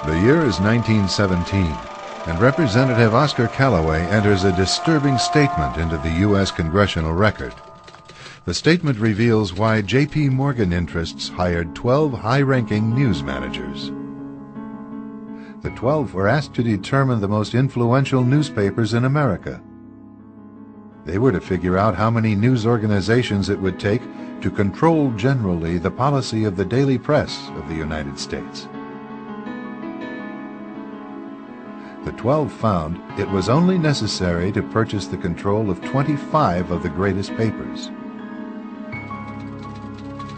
The year is 1917, and Representative Oscar Callaway enters a disturbing statement into the U.S. Congressional Record. The statement reveals why J.P. Morgan interests hired 12 high-ranking news managers. The 12 were asked to determine the most influential newspapers in America. They were to figure out how many news organizations it would take to control generally the policy of the daily press of the United States. The 12 found it was only necessary to purchase the control of 25 of the greatest papers.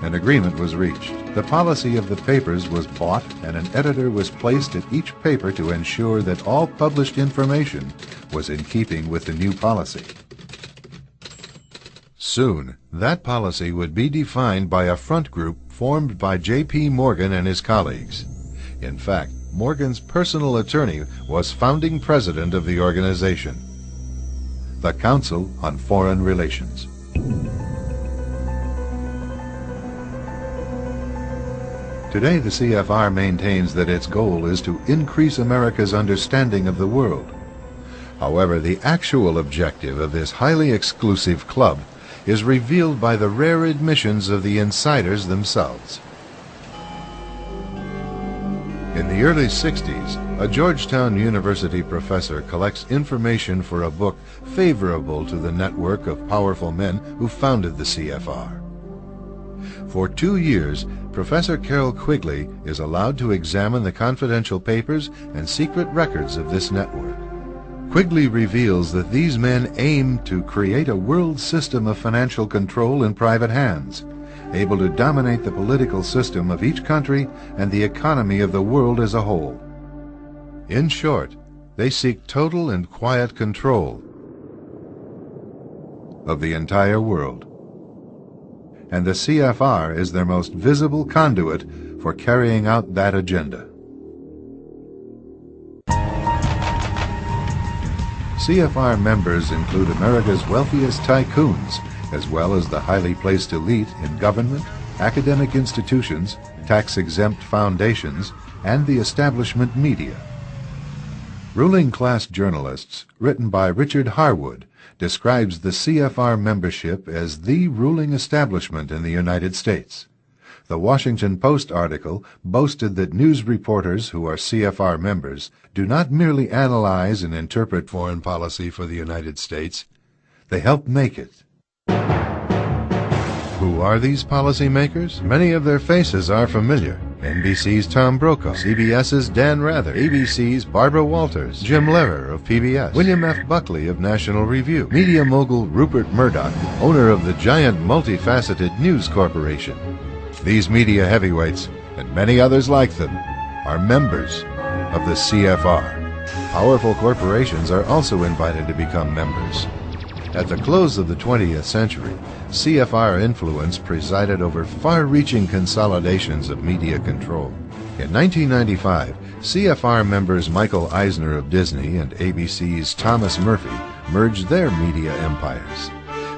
An agreement was reached. The policy of the papers was bought, and an editor was placed at each paper to ensure that all published information was in keeping with the new policy. Soon, that policy would be defined by a front group formed by J.P. Morgan and his colleagues. In fact, Morgan's personal attorney was founding president of the organization, the Council on Foreign Relations. Today, the CFR maintains that its goal is to increase America's understanding of the world. However, the actual objective of this highly exclusive club is revealed by the rare admissions of the insiders themselves. In the early 60s, a Georgetown University professor collects information for a book favorable to the network of powerful men who founded the CFR. For 2 years, Professor Carroll Quigley is allowed to examine the confidential papers and secret records of this network. Quigley reveals that these men aim to create a world system of financial control in private hands, able to dominate the political system of each country and the economy of the world as a whole. In short, they seek total and quiet control of the entire world. And the CFR is their most visible conduit for carrying out that agenda. CFR members include America's wealthiest tycoons, as well as the highly placed elite in government, academic institutions, tax-exempt foundations, and the establishment media. Ruling Class Journalists, written by Richard Harwood, describes the CFR membership as the ruling establishment in the United States. The Washington Post article boasted that news reporters who are CFR members do not merely analyze and interpret foreign policy for the United States, they help make it. Who are these policymakers? Many of their faces are familiar. NBC's Tom Brokaw, CBS's Dan Rather, ABC's Barbara Walters, Jim Lehrer of PBS, William F. Buckley of National Review, media mogul Rupert Murdoch, owner of the giant multifaceted News Corporation. These media heavyweights, and many others like them, are members of the CFR. Powerful corporations are also invited to become members. At the close of the 20th century, CFR influence presided over far-reaching consolidations of media control. In 1995, CFR members Michael Eisner of Disney and ABC's Thomas Murphy merged their media empires.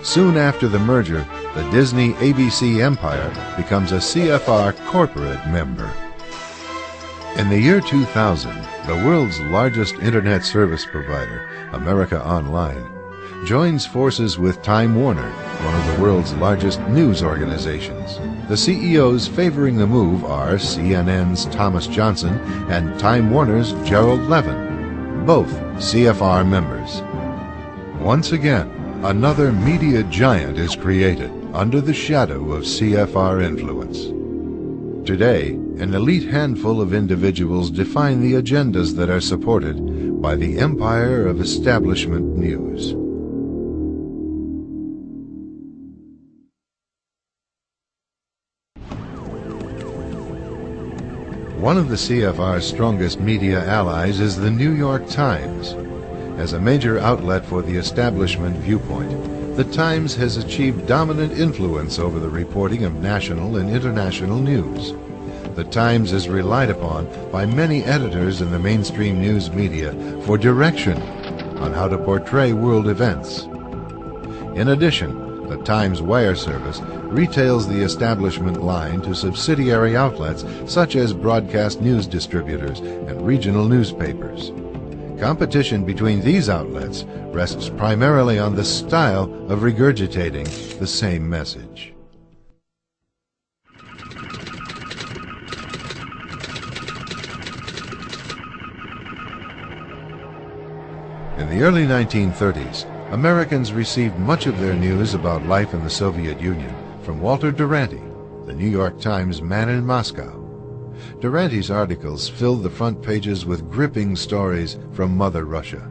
Soon after the merger, the Disney-ABC empire becomes a CFR corporate member. In the year 2000, the world's largest internet service provider, America Online, joins forces with Time Warner, one of the world's largest news organizations. The CEOs favoring the move are CNN's Thomas Johnson and Time Warner's Gerald Levin, both CFR members. Once again, another media giant is created under the shadow of CFR influence. Today, an elite handful of individuals define the agendas that are supported by the empire of establishment news. One of the CFR's strongest media allies is the New York Times. As a major outlet for the establishment viewpoint, the Times has achieved dominant influence over the reporting of national and international news. The Times is relied upon by many editors in the mainstream news media for direction on how to portray world events. In addition, The Times wire service retails the establishment line to subsidiary outlets such as broadcast news distributors and regional newspapers. Competition between these outlets rests primarily on the style of regurgitating the same message. In the early 1930s, Americans received much of their news about life in the Soviet Union from Walter Duranty, the New York Times man in Moscow. Duranty's articles filled the front pages with gripping stories from Mother Russia.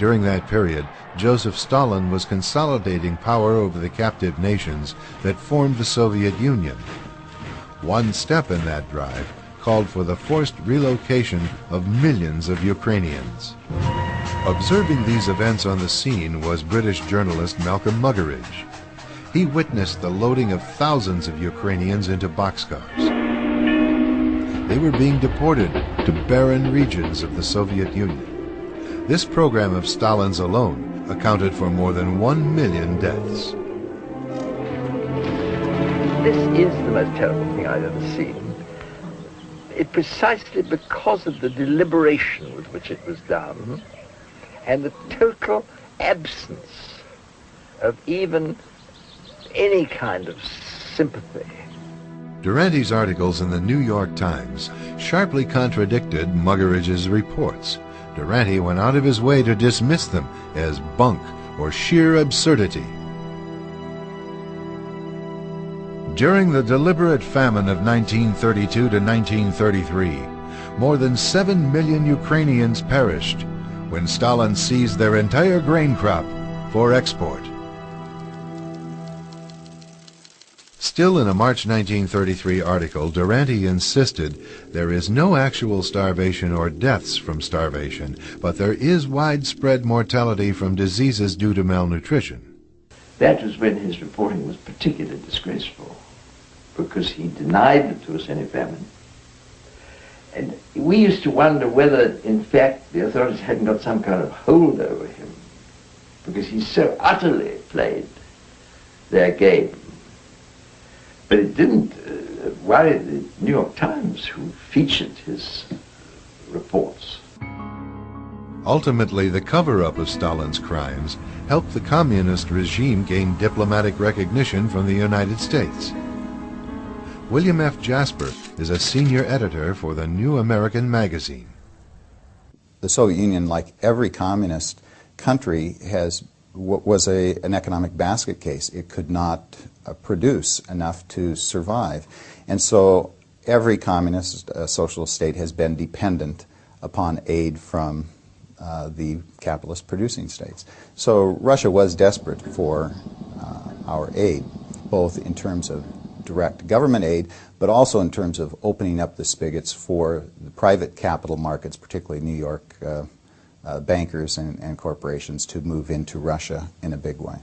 During that period, Joseph Stalin was consolidating power over the captive nations that formed the Soviet Union. One step in that drive called for the forced relocation of millions of Ukrainians. Observing these events on the scene was British journalist Malcolm Muggeridge. He witnessed the loading of thousands of Ukrainians into boxcars. They were being deported to barren regions of the Soviet Union. This program of Stalin's alone accounted for more than 1 million deaths. This is the most terrible thing I've ever seen. Precisely because of the deliberation with which it was done and the total absence of even any kind of sympathy. Duranty's articles in the New York Times sharply contradicted Muggeridge's reports. Duranty went out of his way to dismiss them as bunk or sheer absurdity. During the deliberate famine of 1932 to 1933, more than 7 million Ukrainians perished when Stalin seized their entire grain crop for export. Still, in a March 1933 article, Duranty insisted there is no actual starvation or deaths from starvation, but there is widespread mortality from diseases due to malnutrition. That was when his reporting was particularly disgraceful, because he denied that there was any famine. And we used to wonder whether, in fact, the authorities hadn't got some kind of hold over him, because he so utterly played their game. But it didn't worry the New York Times, who featured his reports. Ultimately, the cover-up of Stalin's crimes helped the communist regime gain diplomatic recognition from the United States. William F. Jasper is a senior editor for the New American Magazine. The Soviet Union, like every communist country, was an economic basket case. It could not produce enough to survive. And so every communist socialist state has been dependent upon aid from the capitalist producing states. So Russia was desperate for our aid, both in terms of direct government aid, but also in terms of opening up the spigots for the private capital markets, particularly New York bankers and corporations, to move into Russia in a big way.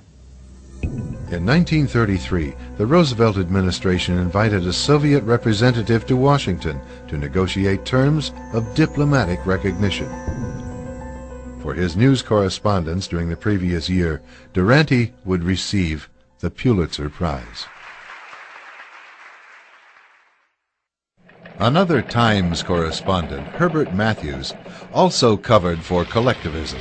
In 1933, the Roosevelt administration invited a Soviet representative to Washington to negotiate terms of diplomatic recognition. For his news correspondence during the previous year, Duranty would receive the Pulitzer Prize. Another Times correspondent, Herbert Matthews, also covered for Collectivism.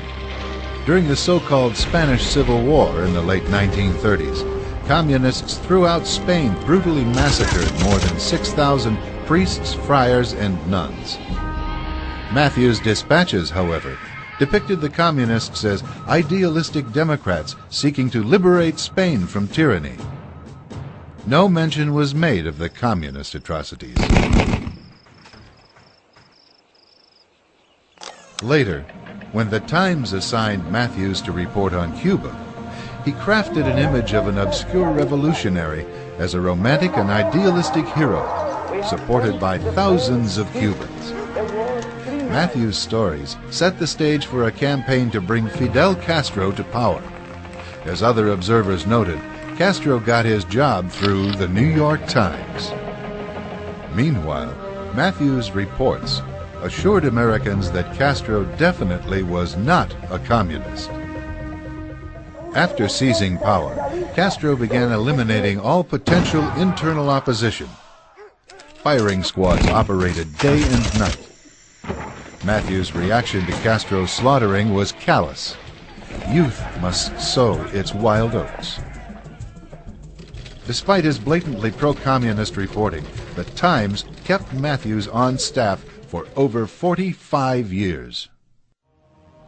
During the so-called Spanish Civil War in the late 1930s, communists throughout Spain brutally massacred more than 6,000 priests, friars, and nuns. Matthews' dispatches, however, depicted the communists as idealistic Democrats seeking to liberate Spain from tyranny. No mention was made of the communist atrocities. Later, when the Times assigned Matthews to report on Cuba, he crafted an image of an obscure revolutionary as a romantic and idealistic hero, supported by thousands of Cubans. Matthews' stories set the stage for a campaign to bring Fidel Castro to power. As other observers noted, Castro got his job through the New York Times. Meanwhile, Matthews' reports assured Americans that Castro definitely was not a communist. After seizing power, Castro began eliminating all potential internal opposition. Firing squads operated day and night. Matthews' reaction to Castro's slaughtering was callous. Youth must sow its wild oats. Despite his blatantly pro-communist reporting, the Times kept Matthews on staff for over 45 years.